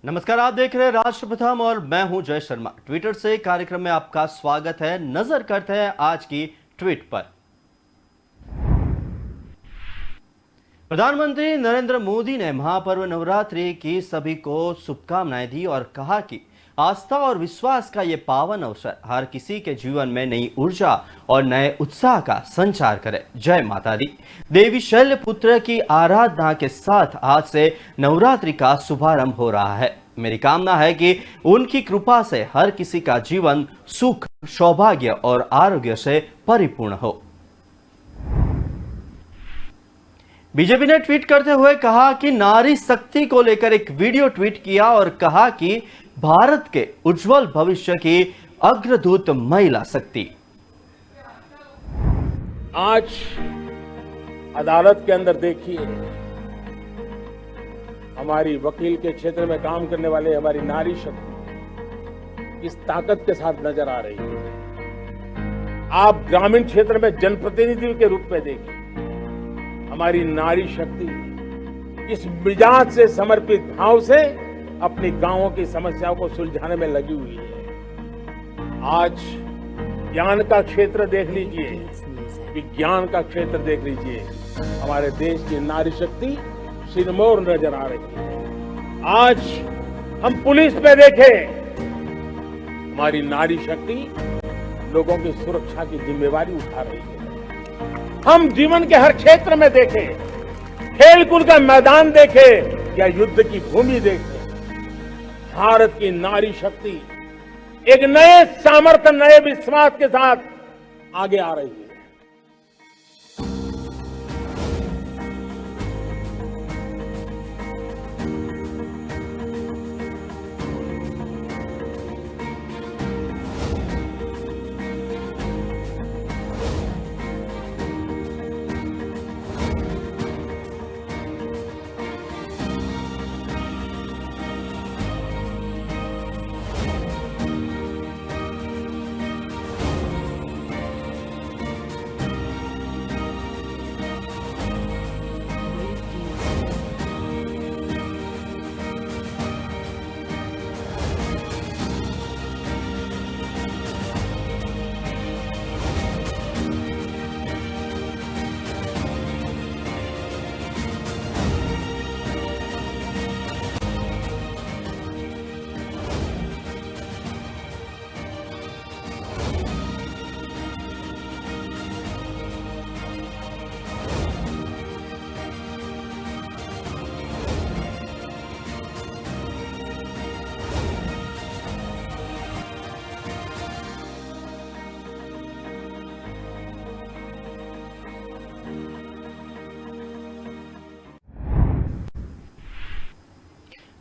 नमस्कार, आप देख रहे हैं राष्ट्र प्रथम और मैं हूं जय शर्मा। ट्विटर से कार्यक्रम में आपका स्वागत है। नजर करते हैं आज की ट्वीट पर। प्रधानमंत्री नरेंद्र मोदी ने महापर्व नवरात्रि की सभी को शुभकामनाएं दी और कहा कि आस्था और विश्वास का ये पावन अवसर हर किसी के जीवन में नई ऊर्जा और नए उत्साह का संचार करे। जय माता दी। देवी शैलपुत्र की आराधना के साथ आज से नवरात्रि का शुभारंभ हो रहा है। मेरी कामना है कि उनकी कृपा से हर किसी का जीवन सुख, सौभाग्य और आरोग्य से परिपूर्ण हो। बीजेपी ने ट्वीट करते हुए कहा कि नारी शक्ति को लेकर एक वीडियो ट्वीट किया और कहा कि भारत के उज्जवल भविष्य की अग्रदूत महिला शक्ति। आज अदालत के अंदर देखिए, हमारी वकील के क्षेत्र में काम करने वाले हमारी नारी शक्ति इस ताकत के साथ नजर आ रही है। आप ग्रामीण क्षेत्र में जनप्रतिनिधि के रूप में देखिए, हमारी नारी शक्ति इस मिजाज से, समर्पित भाव से अपनी गांवों की समस्याओं को सुलझाने में लगी हुई है। आज ज्ञान का क्षेत्र देख लीजिए, विज्ञान का क्षेत्र देख लीजिए, हमारे देश की नारी शक्ति सिरमौर नजर आ रही है। आज हम पुलिस में देखें, हमारी नारी शक्ति लोगों की सुरक्षा की जिम्मेवारी उठा रही है। हम जीवन के हर क्षेत्र में देखें, खेलकूद का मैदान देखें या युद्ध की भूमि देखें, भारत की नारी शक्ति एक नए सामर्थ्य, नए विश्वास के साथ आगे आ रही है।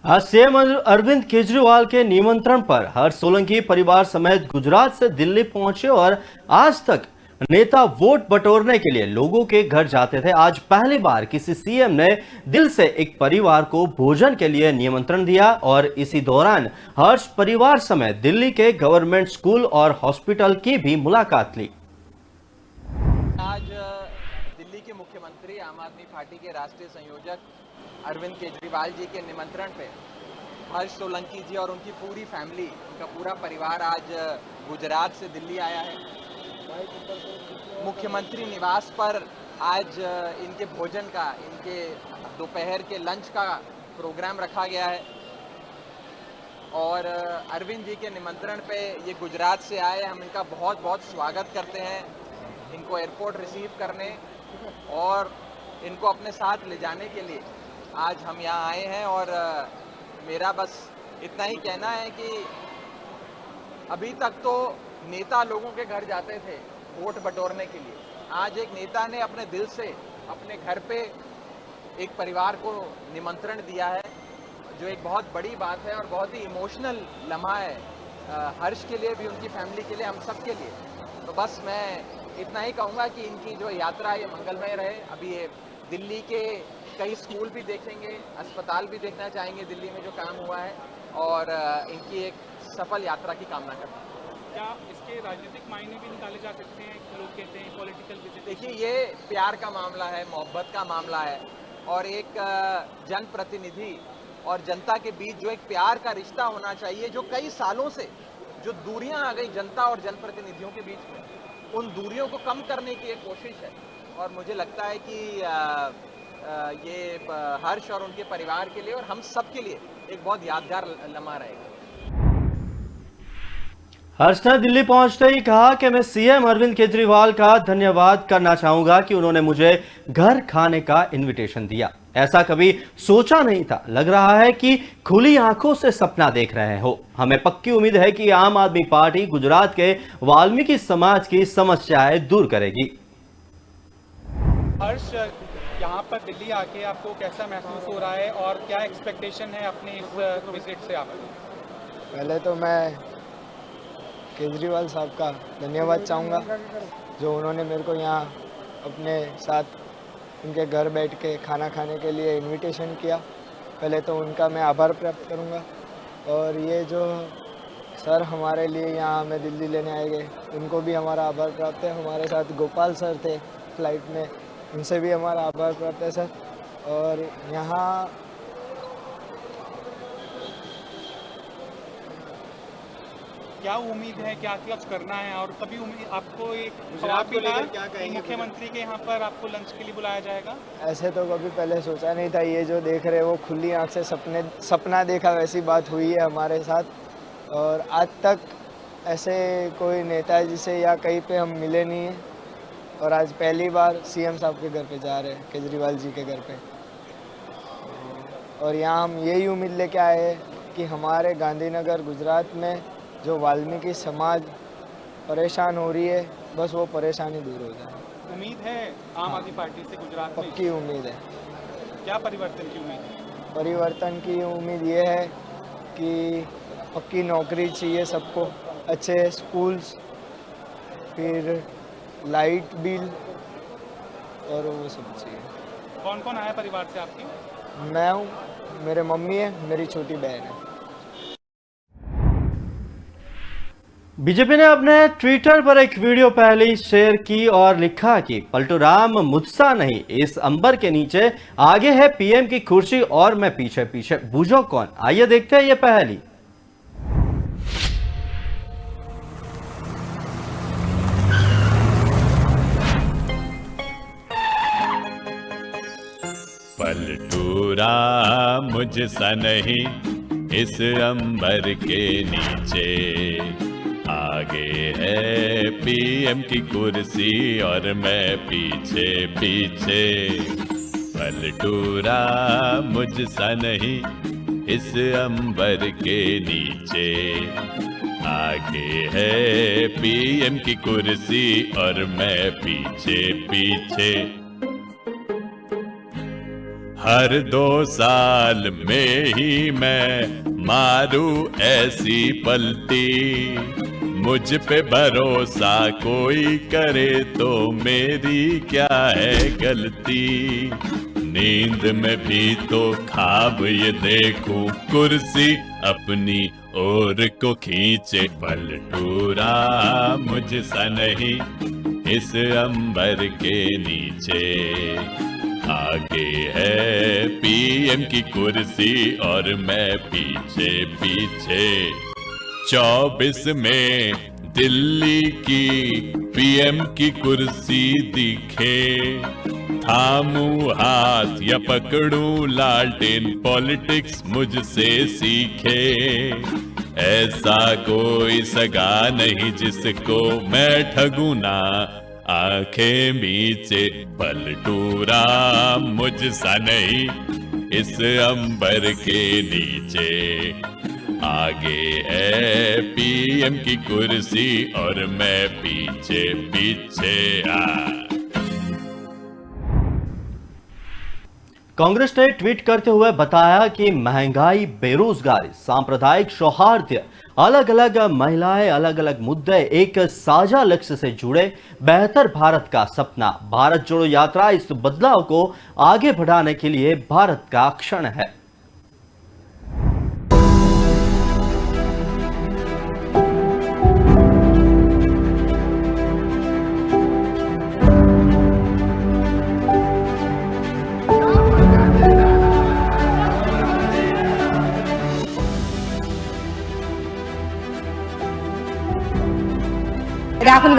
आज सीएम अरविंद केजरीवाल के निमंत्रण पर हर्ष सोलंकी परिवार समेत गुजरात से दिल्ली पहुंचे और आज तक नेता वोट बटोरने के लिए लोगों के घर जाते थे। आज पहली बार किसी सीएम ने दिल से एक परिवार को भोजन के लिए निमंत्रण दिया और इसी दौरान हर्ष परिवार समेत दिल्ली के गवर्नमेंट स्कूल और हॉस्पिटल की भी मुलाकात ली। आज दिल्ली के मुख्यमंत्री, आम आदमी पार्टी के राष्ट्रीय संयोजक अरविंद केजरीवाल जी के निमंत्रण पे हर्ष सोलंकी जी और उनकी पूरी फैमिली, उनका पूरा परिवार आज गुजरात से दिल्ली आया है। मुख्यमंत्री निवास पर आज इनके भोजन का, इनके दोपहर के लंच का प्रोग्राम रखा गया है और अरविंद जी के निमंत्रण पे ये गुजरात से आए। हम इनका बहुत बहुत स्वागत करते हैं, इनको एयरपोर्ट रिसीव करने और इनको अपने साथ ले जाने के लिए आज हम यहाँ आए हैं। और मेरा बस इतना ही कहना है कि अभी तक तो नेता लोगों के घर जाते थे वोट बटोरने के लिए, आज एक नेता ने अपने दिल से अपने घर पे एक परिवार को निमंत्रण दिया है, जो एक बहुत बड़ी बात है और बहुत ही इमोशनल लम्हा है हर्ष के लिए भी, उनकी फैमिली के लिए, हम सब के लिए। तो बस मैं इतना ही कहूँगा कि इनकी जो यात्रा है ये मंगलमय रहे। अभी ये दिल्ली के कई स्कूल भी देखेंगे, अस्पताल भी देखना चाहेंगे दिल्ली में जो काम हुआ है, और इनकी एक सफल यात्रा की कामना करते हैं। क्या इसके राजनीतिक मायने भी निकाले जा सकते हैं? लोग कहते हैं पॉलिटिकल विजिट। देखिए, ये प्यार का मामला है, मोहब्बत का मामला है और एक जनप्रतिनिधि और जनता के बीच जो एक प्यार का रिश्ता होना चाहिए, जो कई सालों से जो दूरियां आ गई जनता और जनप्रतिनिधियों के बीच में, उन दूरियों को कम करने की एक कोशिश है। और मुझे लगता है कि ये हर्ष और उनके परिवार के लिए और हम सब के लिए एक बहुत यादगार लम्हा रहेगा। हर्ष ने दिल्ली पहुंचते ही कहा कि मैं सीएम अरविंद केजरीवाल का धन्यवाद करना चाहूंगा कि उन्होंने मुझे घर खाने का इनविटेशन दिया। ऐसा कभी सोचा नहीं था। लग रहा है कि खुली आंखों से सपना देख रहे हो। हमें पक्की उम्मीद है कि आम आदमी पार्टी गुजरात के वाल्मीकि समाज की समस्याएं दूर करेगी। हर्ष, यहाँ पर दिल्ली आके आपको कैसा महसूस हो रहा है और क्या एक्सपेक्टेशन है अपने इस विजिट से आपकी? पहले तो मैं केजरीवाल साहब का धन्यवाद चाहूँगा, जो उन्होंने मेरे को यहाँ अपने साथ उनके घर बैठ के खाना खाने के लिए इनविटेशन किया। पहले तो उनका मैं आभार प्राप्त करूँगा। और ये जो सर हमारे लिए यहाँ हमें दिल्ली लेने आए गए, उनको भी हमारा आभार प्राप्त है। हमारे साथ गोपाल सर थे फ्लाइट में, उनसे भी हमारा आभार प्राप्त है सर। और यहाँ क्या उम्मीद है, क्या कुछ करना है? और तभी उम्मीद आपको एक गुजरात को लेकर क्या कि कहेंगे? मुख्यमंत्री के यहाँ पर आपको लंच के लिए बुलाया जाएगा? ऐसे तो कभी पहले सोचा नहीं था। ये जो देख रहे हो खुली आंख से सपना देखा वैसी बात हुई है हमारे साथ। और आज तक ऐसे कोई नेताजी से या कहीं पे हम मिले नहीं हैं। और आज पहली बार सीएम साहब के घर पे जा रहे हैं, केजरीवाल जी के घर पे। और यहाँ हम यही उम्मीद लेके आए हैं कि हमारे गांधीनगर गुजरात में जो वाल्मीकि समाज परेशान हो रही है, बस वो परेशानी दूर हो जाए। उम्मीद है आम आदमी पार्टी से गुजरात में? पक्की उम्मीद है। क्या परिवर्तन की उम्मीद है? परिवर्तन की उम्मीद ये है कि पक्की नौकरी चाहिए सबको, अच्छे स्कूल्स, फिर लाइट बिल और वो सब चाहिए। कौन कौन आया परिवार से आपकी? मैं हूँ, मेरे मम्मी है, मेरी छोटी बहन है। बीजेपी ने अपने ट्विटर पर एक वीडियो पहले ही शेयर की और लिखा कि पलटू राम मुझसा नहीं, इस अंबर के नीचे आगे है पीएम की कुर्सी और मैं पीछे पीछे। बूझो कौन? आइए देखते हैं ये पहली। पलटू राम मुझसा नहीं, इस अंबर के नीचे आगे है पीएम की कुर्सी और मैं पीछे पीछे। पलटू राम मुझसा नहीं, इस अंबर के नीचे आगे है पीएम की कुर्सी और मैं पीछे पीछे। हर 2 साल में ही मैं मारू ऐसी पलटी, मुझ पे भरोसा कोई करे तो मेरी क्या है गलती। नींद में भी तो ख्वाब ये देखूं, कुर्सी अपनी ओर को खींचे। पलटू राम मुझसा नहीं, इस अंबर के नीचे आगे है पीएम की कुर्सी और मैं पीछे पीछे। 24 में दिल्ली की पीएम की कुर्सी दिखे, थामू हाथ या पकड़ू लालटेन, पॉलिटिक्स मुझसे सीखे। ऐसा कोई सगा नहीं जिसको मैं ठगू ना आंखें मीचे। पलटू राम मुझसा नहीं, इस अंबर के नीचे आगे है पीएम की कुर्सी और मैं पीछे पीछे। कांग्रेस ने ट्वीट करते हुए बताया कि महंगाई, बेरोजगारी, सांप्रदायिक सौहार्द, अलग अलग महिलाएं, अलग अलग मुद्दे एक साझा लक्ष्य से जुड़े बेहतर भारत का सपना। भारत जोड़ो यात्रा इस बदलाव को आगे बढ़ाने के लिए भारत का क्षण है।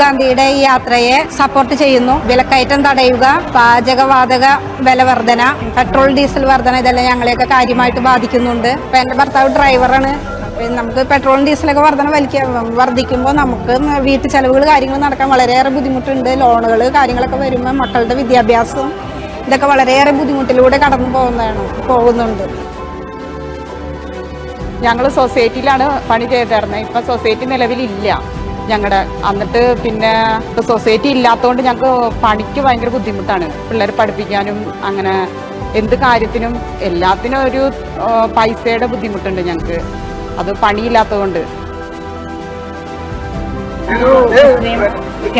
ഗാന്ധിയുടെ ഈ യാത്രയെ സപ്പോർട്ട് ചെയ്യുന്നു. വിലക്കയറ്റം തടയുക, പാചകവാതക വില വർധന, പെട്രോൾ ഡീസൽ വർധന, ഇതെല്ലാം ഞങ്ങളെയൊക്കെ കാര്യമായിട്ട് ബാധിക്കുന്നുണ്ട്. ഇപ്പൊ എന്റെ ഭർത്താവ് ഡ്രൈവറാണ്. നമുക്ക് പെട്രോളും ഡീസലൊക്കെ വർദ്ധിക്കുമ്പോൾ നമുക്ക് വീട്ടു ചെലവുകൾ കാര്യങ്ങൾ നടക്കാൻ വളരെയേറെ ബുദ്ധിമുട്ടുണ്ട്. ലോണുകൾ കാര്യങ്ങളൊക്കെ വരുമ്പോൾ മക്കളുടെ വിദ്യാഭ്യാസം ഇതൊക്കെ വളരെയേറെ ബുദ്ധിമുട്ടിലൂടെ കടന്നു പോകുന്നുണ്ട്. ഞങ്ങൾ സൊസൈറ്റിയിലാണ് പണി ചെയ്തിരുന്നത്. ഇപ്പം സൊസൈറ്റി നിലവിലില്ല ഞങ്ങളുടെ. എന്നിട്ട് പിന്നെ സൊസൈറ്റി ഇല്ലാത്തതുകൊണ്ട് ഞങ്ങൾക്ക് പണിക്ക് ഭയങ്കര ബുദ്ധിമുട്ടാണ്. പിള്ളേരെ പഠിപ്പിക്കാനും അങ്ങനെ എന്ത് കാര്യത്തിനും എല്ലാത്തിനും ഒരു പൈസയുടെ ബുദ്ധിമുട്ടുണ്ട് ഞങ്ങൾക്ക്. അത് പണിയില്ലാത്തതുകൊണ്ട്.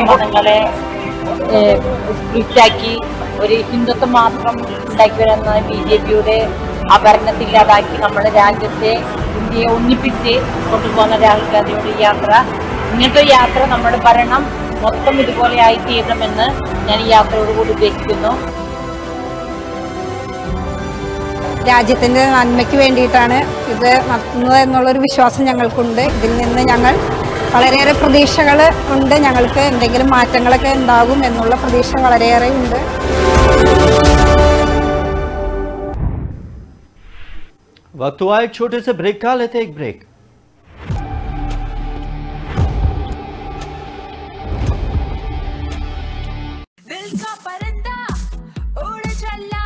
മതങ്ങളെ സ്പ്ലിറ്റാക്കി ഒരു ഹിന്ദുത്വം മാത്രം ഉണ്ടാക്കി വരുന്ന BJPയുടെ ഭരണത്തില്ലാതാക്കി നമ്മുടെ രാജ്യത്തെ ഇന്ത്യയെ ഒന്നിപ്പിച്ച് കൊണ്ടുപോകുന്ന രാഹുൽ ഗാന്ധിയുടെ യാത്ര, ഇങ്ങനത്തെ യാത്ര നമ്മുടെ ഭരണം മൊത്തം ഇതുപോലെ ആയിത്തീരണമെന്ന് ഞാൻ ഈ യാത്രയോടുകൂടി ഉദ്ദേശിക്കുന്നു. രാജ്യത്തിന്റെ നന്മയ്ക്ക് വേണ്ടിയിട്ടാണ് ഇത് നടത്തുന്നത് എന്നുള്ളൊരു വിശ്വാസം ഞങ്ങൾക്കുണ്ട്. ഇതിൽ നിന്ന് ഞങ്ങൾ വളരെയേറെ പ്രതീക്ഷകൾ ഉണ്ട്. ഞങ്ങൾക്ക് എന്തെങ്കിലും മാറ്റങ്ങളൊക്കെ ഉണ്ടാകും എന്നുള്ള പ്രതീക്ഷ വളരെയേറെ ഉണ്ട്. वक्त हुआ एक छोटे से ब्रेक का, लेते एक ब्रेक। दिल का परिंदा उड़ चला,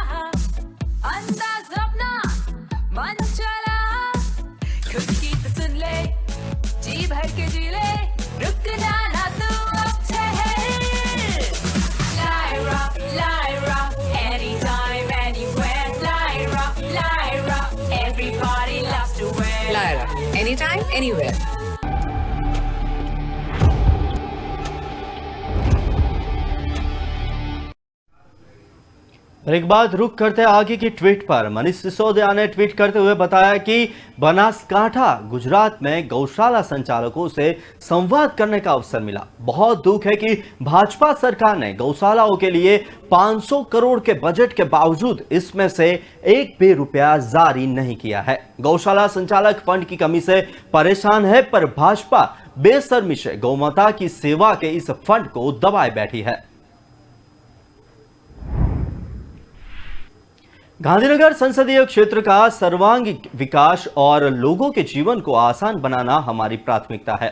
अंदाज अपना मन चला, खुद की तो सुन ले, जी भर के जी ले, रुक जाना तू अब ठहर। Lyra, anytime, anywhere. Lyra, everybody loves to wear. Lyra, anytime, anywhere. एक बाद रुक करते आगे की ट्वीट पर मनीष सिसोदिया ने ट्वीट करते हुए बताया कि बनासकांठा गुजरात में गौशाला संचालकों से संवाद करने का अवसर मिला। बहुत दुख है कि भाजपा सरकार ने गौशालाओं के लिए 500 करोड़ के बजट के बावजूद इसमें से एक भी रुपया जारी नहीं किया है। गौशाला संचालक फंड की कमी से परेशान है, पर भाजपा बेशर्मी से गौमाता की सेवा के इस फंड को दबाए बैठी है। गांधीनगर संसदीय क्षेत्र का सर्वांगीण विकास और लोगों के जीवन को आसान बनाना हमारी प्राथमिकता है।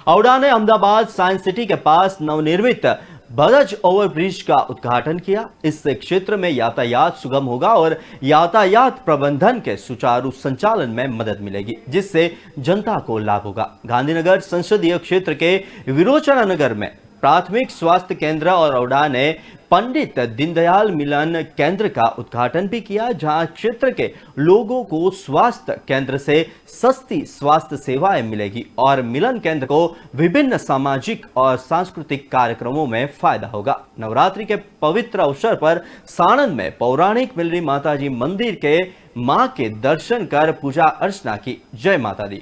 औडा ने अहमदाबाद साइंस सिटी के पास नवनिर्मित बरज ओवरब्रिज का उद्घाटन किया। इससे क्षेत्र में यातायात सुगम होगा और यातायात प्रबंधन के सुचारू संचालन में मदद मिलेगी, जिससे जनता को लाभ होगा। गांधीनगर संसदीय क्षेत्र के विरोचना नगर में प्राथमिक स्वास्थ्य केंद्र और औडा ने पंडित दीनदयाल मिलन केंद्र का उद्घाटन भी किया, जहां क्षेत्र के लोगों को स्वास्थ्य केंद्र से सस्ती स्वास्थ्य सेवाएं मिलेगी और मिलन केंद्र को विभिन्न सामाजिक और सांस्कृतिक कार्यक्रमों में फायदा होगा। नवरात्रि के पवित्र अवसर पर साणंद में पौराणिक मिलनी माताजी मंदिर के मां के दर्शन कर पूजा अर्चना की। जय माता दी।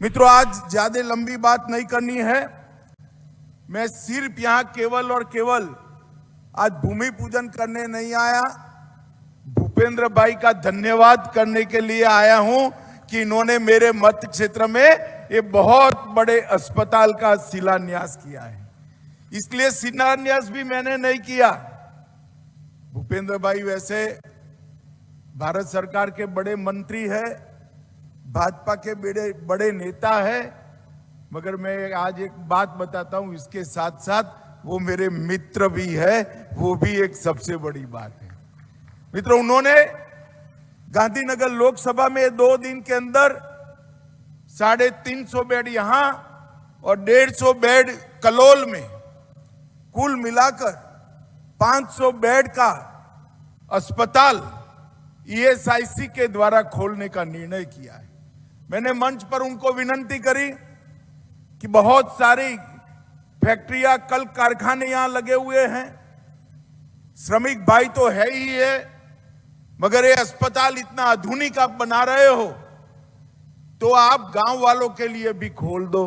मित्रों, आज ज्यादा लंबी बात नहीं करनी है। मैं सिर्फ यहां केवल और केवल आज भूमि पूजन करने नहीं आया, भूपेंद्र भाई का धन्यवाद करने के लिए आया हूं कि इन्होंने मेरे मत क्षेत्र में ये बहुत बड़े अस्पताल का शिलान्यास किया है। इसलिए शिलान्यास भी मैंने नहीं किया। भूपेंद्र भाई वैसे भारत सरकार के बड़े मंत्री है, भाजपा के बड़े नेता है, मगर मैं आज एक बात बताता हूं, इसके साथ साथ वो मेरे मित्र भी है, वो भी एक सबसे बड़ी बात है। मित्रों, उन्होंने गांधीनगर लोकसभा में 2 दिन के अंदर 350 बेड यहां और 150 बेड कलोल में, कुल मिलाकर 500 बेड का अस्पताल ESIC के द्वारा खोलने का निर्णय किया है। मैंने मंच पर उनको विनती करी कि बहुत सारी फैक्ट्रियां, कल कारखाने यहां लगे हुए हैं, श्रमिक भाई तो है ही है, मगर ये अस्पताल इतना आधुनिक आप बना रहे हो तो आप गांव वालों के लिए भी खोल दो।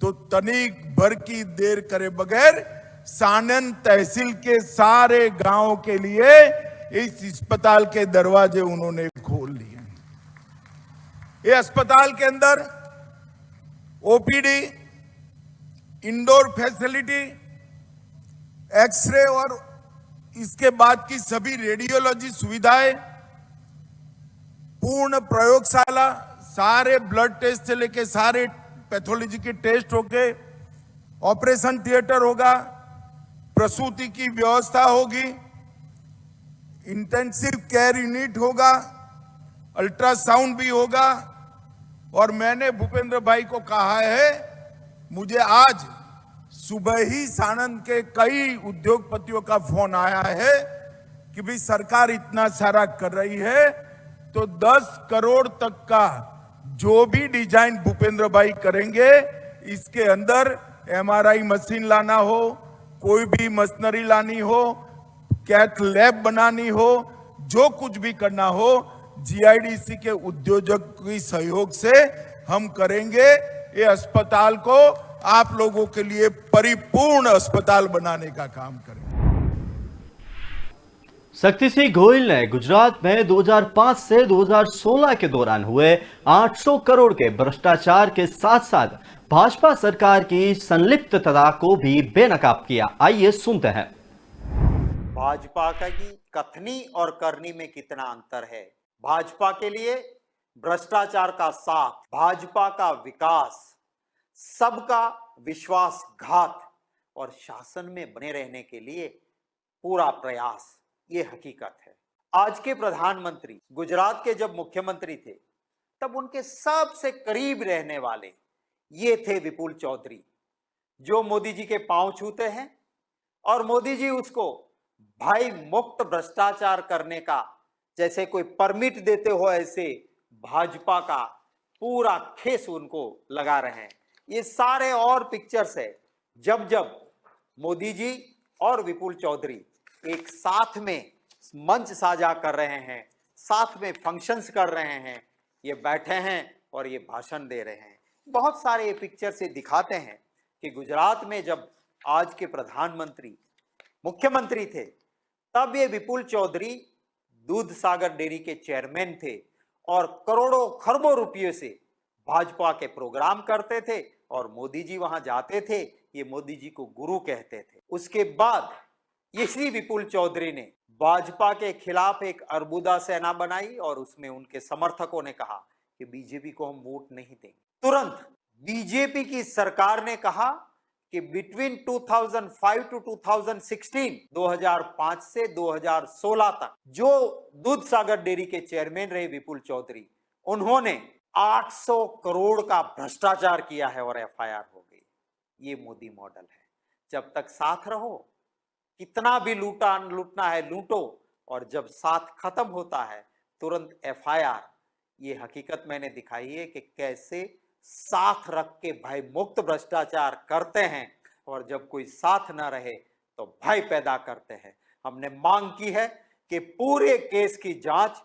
तो तनिक भर की देर करे बगैर साणंद तहसील के सारे गांवों के लिए इस अस्पताल के दरवाजे उन्होंने खोल लिए। ये अस्पताल के अंदर OPD, इंडोर फैसिलिटी, एक्सरे और इसके बाद की सभी रेडियोलॉजी सुविधाएं, पूर्ण प्रयोगशाला, सारे ब्लड टेस्ट से लेके सारे पैथोलॉजी के टेस्ट होके, ऑपरेशन थिएटर होगा, प्रसूति की व्यवस्था होगी, इंटेंसिव केयर यूनिट होगा, अल्ट्रासाउंड भी होगा। और मैंने भूपेंद्र भाई को कहा है, मुझे आज सुबह ही साणंद के कई उद्योगपतियों का फोन आया है कि भाई सरकार इतना सारा कर रही है तो 10 करोड़ तक का जो भी डिजाइन भूपेंद्र भाई करेंगे, इसके अंदर एमआरआई मशीन लाना हो, कोई भी मशीनरी लानी हो, कैथ लैब बनानी हो, जो कुछ भी करना हो, जीआईडीसी के उद्योजक के सहयोग से हम करेंगे। ये अस्पताल को आप लोगों के लिए परिपूर्ण अस्पताल बनाने का काम करेंगे। शक्ति सिंह गोयल ने गुजरात में 2005 से 2016 के दौरान हुए 800 करोड़ के भ्रष्टाचार के साथ साथ भाजपा सरकार की संलिप्तता को भी बेनकाब किया। आइए सुनते हैं। भाजपा की कथनी और करनी में कितना अंतर है। भाजपा के लिए भ्रष्टाचार का साथ, भाजपा का विकास, सबका विश्वासघात और शासन में बने रहने के लिए पूरा प्रयास, ये हकीकत है। आज के प्रधानमंत्री गुजरात के जब मुख्यमंत्री थे तब उनके सबसे करीब रहने वाले ये थे विपुल चौधरी, जो मोदी जी के पांव छूते हैं और मोदी जी उसको भाई मुक्त भ्रष्टाचार करने का जैसे कोई परमिट देते हो, ऐसे भाजपा का पूरा खेस उनको लगा रहे हैं। ये सारे और पिक्चर्स है जब जब मोदी जी और विपुल चौधरी एक साथ में मंच साझा कर रहे हैं, साथ में फंक्शंस कर रहे हैं, ये बैठे हैं और ये भाषण दे रहे हैं। बहुत सारे ये पिक्चर से दिखाते हैं कि गुजरात में जब आज के प्रधानमंत्री मुख्यमंत्री थे तब ये विपुल चौधरी दूध सागर डेयरी के चेयरमैन थे और करोड़ों खरबों रुपये से भाजपा के प्रोग्राम करते थे और मोदी जी वहां जाते थे, ये मोदी जी को गुरु कहते थे। उसके बाद इसी विपुल चौधरी ने भाजपा के खिलाफ एक अर्बुदा सेना बनाई और उसमें उनके समर्थकों ने कहा कि बीजेपी को हम वोट नहीं देंगे। तुरंत बीजेपी की सरकार ने कहा कि बिटवीन 2005 टू 2016, 2005 से 2016 तक जो दूध सागर डेयरी के चेयरमैन रहे विपुल चौधरी, उन्होंने 800 करोड़ का भ्रष्टाचार किया है और एफआईआर हो गई। ये मोदी मॉडल है। जब तक साथ रहो, कितना भी लूटना है लूटो, और जब साथ खत्म होता है तुरंत एफआईआर। ये हकीकत मैंने दिखाई है कि कैसे साथ रख के भय मुक्त भ्रष्टाचार करते हैं और जब कोई साथ ना रहे तो भय पैदा करते हैं। हमने मांग की है कि पूरे केस की जांच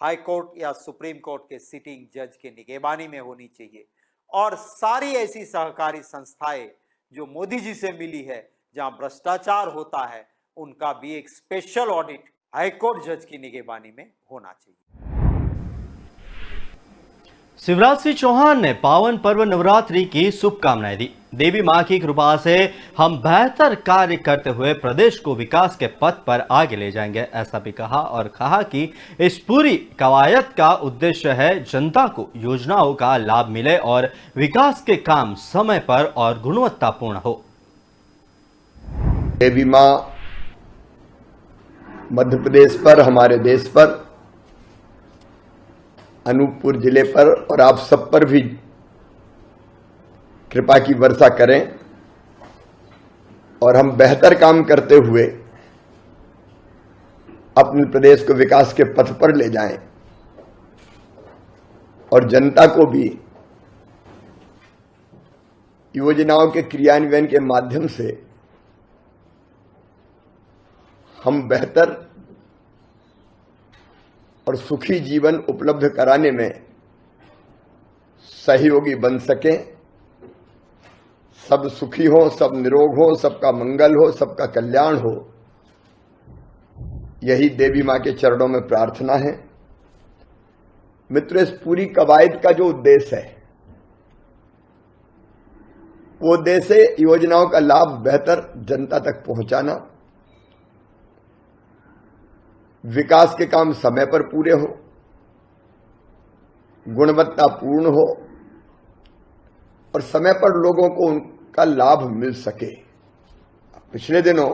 हाई कोर्ट या सुप्रीम कोर्ट के सिटिंग जज के निगरानी में होनी चाहिए और सारी ऐसी सहकारी संस्थाएं जो मोदी जी से मिली है जहां भ्रष्टाचार होता है, उनका भी एक स्पेशल ऑडिट हाई कोर्ट जज की निगरानी में होना चाहिए। शिवराज सिंह चौहान ने पावन पर्व नवरात्रि की शुभकामनाएं दी। देवी मां की कृपा से हम बेहतर कार्य करते हुए प्रदेश को विकास के पथ पर आगे ले जाएंगे, ऐसा भी कहा और कहा कि इस पूरी कवायद का उद्देश्य है जनता को योजनाओं का लाभ मिले और विकास के काम समय पर और गुणवत्तापूर्ण हो। देवी मां मध्य प्रदेश पर, हमारे देश पर, अनूपपुर जिले पर और आप सब पर भी कृपा की वर्षा करें और हम बेहतर काम करते हुए अपने प्रदेश को विकास के पथ पर ले जाएं और जनता को भी योजनाओं के क्रियान्वयन के माध्यम से हम बेहतर और सुखी जीवन उपलब्ध कराने में सहयोगी बन सकें। सब सुखी हो, सब निरोग हो, सबका मंगल हो, सबका कल्याण हो, यही देवी मां के चरणों में प्रार्थना है। मित्रों, इस पूरी कवायद का जो उद्देश्य है वो देश से योजनाओं का लाभ बेहतर जनता तक पहुंचाना, विकास के काम समय पर पूरे हो, गुणवत्तापूर्ण हो और समय पर लोगों को उनका लाभ मिल सके। पिछले दिनों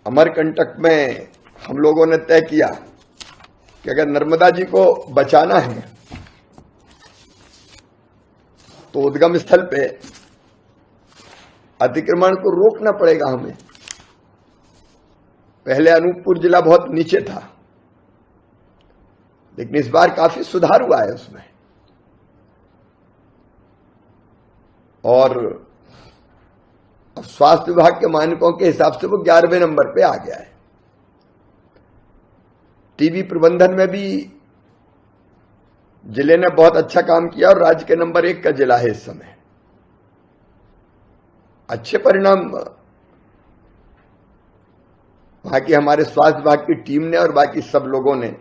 अमरकंटक में हम लोगों ने तय किया कि अगर नर्मदा जी को बचाना है तो उद्गम स्थल पे अतिक्रमण को रोकना पड़ेगा हमें। पहले अनूपपुर जिला बहुत नीचे था, लेकिन इस बार काफी सुधार हुआ है उसमें, और अब स्वास्थ्य विभाग के मानकों के हिसाब से वो 11वें नंबर पे आ गया है। टीबी प्रबंधन में भी जिले ने बहुत अच्छा काम किया और राज्य के नंबर 1 का जिला है इस समय। अच्छे परिणाम वहां की हमारे स्वास्थ्य विभाग की टीम ने और बाकी सब लोगों ने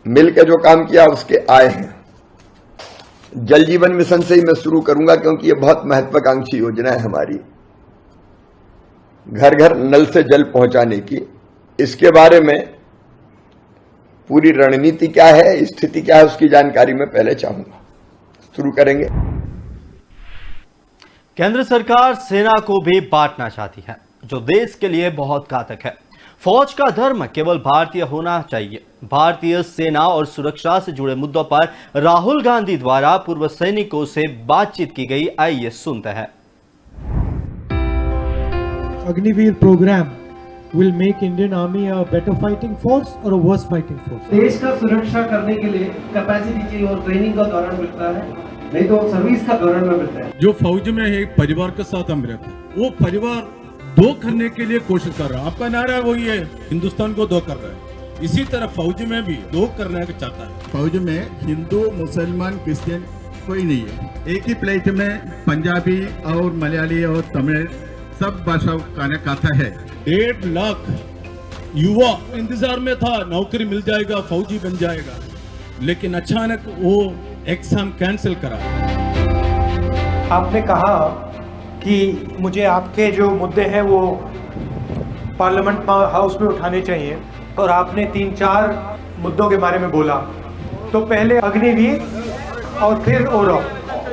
मिलकर जो काम किया उसके आए हैं। जल जीवन मिशन से ही मैं शुरू करूंगा क्योंकि ये बहुत महत्वाकांक्षी योजना है हमारी, घर घर नल से जल पहुंचाने की। इसके बारे में पूरी रणनीति क्या है, स्थिति क्या है, उसकी जानकारी मैं पहले चाहूंगा। शुरू करेंगे। केंद्र सरकार सेना को भी बांटना चाहती है, जो देश के लिए बहुत घातक है। फौज का धर्म केवल भारतीय होना चाहिए। भारतीय सेना और सुरक्षा से जुड़े मुद्दों पर राहुल गांधी द्वारा पूर्व सैनिकों से बातचीत की गई। आइए सुनते हैं। Agniveer program will make Indian Army a better fighting force or a worse fighting force? देश का सुरक्षा करने के लिए कैपेसिटी चाहिए और ट्रेनिंग का दौरान मिलता है, नहीं तो सर्विस का दौरान में मिलता है। जो फौज में है परिवार के साथ हम रहते हैं, वो परिवार दो करने के लिए कोशिश कर रहा है। आपका नारा वही है, हिंदुस्तान को दो कर रहा है। इसी तरह फौज में भी दो करने का चाहता है। फौज में हिंदू, मुसलमान, क्रिश्चियन कोई नहीं है। एक ही प्लेट में पंजाबी और मलयाली और तमिल सब भाषा खाना खाता है। 1.5 लाख युवा इंतजार में था, नौकरी मिल जाएगा, फौजी बन जाएगा, लेकिन अचानक वो एग्जाम कैंसिल करा। आपने कहा कि मुझे आपके जो मुद्दे हैं वो पार्लियामेंट हाउस में उठाने चाहिए, और आपने 3-4 मुद्दों के बारे में बोला। तो पहले अग्निवीर और फिर ओरा,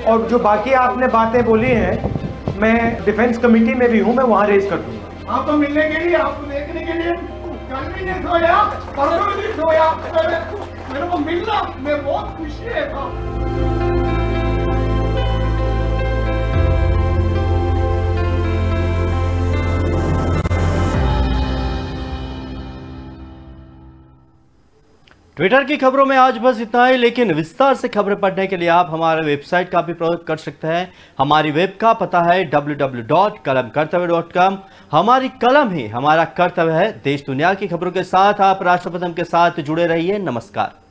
और जो बाकी आपने बातें बोली हैं मैं डिफेंस कमेटी में भी हूँ, मैं वहाँ रेज कर दूँगा। आपको मिलने के लिए, आपको देखने के लिए कल भी नहीं सोया, परसों भी नहीं सोया। मेरे को मिलना, मैं बहुत खुशी है। ट्विटर की खबरों में आज बस इतना ही, लेकिन विस्तार से खबरें पढ़ने के लिए आप हमारे वेबसाइट का भी प्रयोग कर सकते हैं। हमारी वेब का पता है www.kalamkartavya.com। हमारी कलम ही हमारा कर्तव्य है। देश दुनिया की खबरों के साथ आप राष्ट्रपति के साथ जुड़े रहिए। नमस्कार।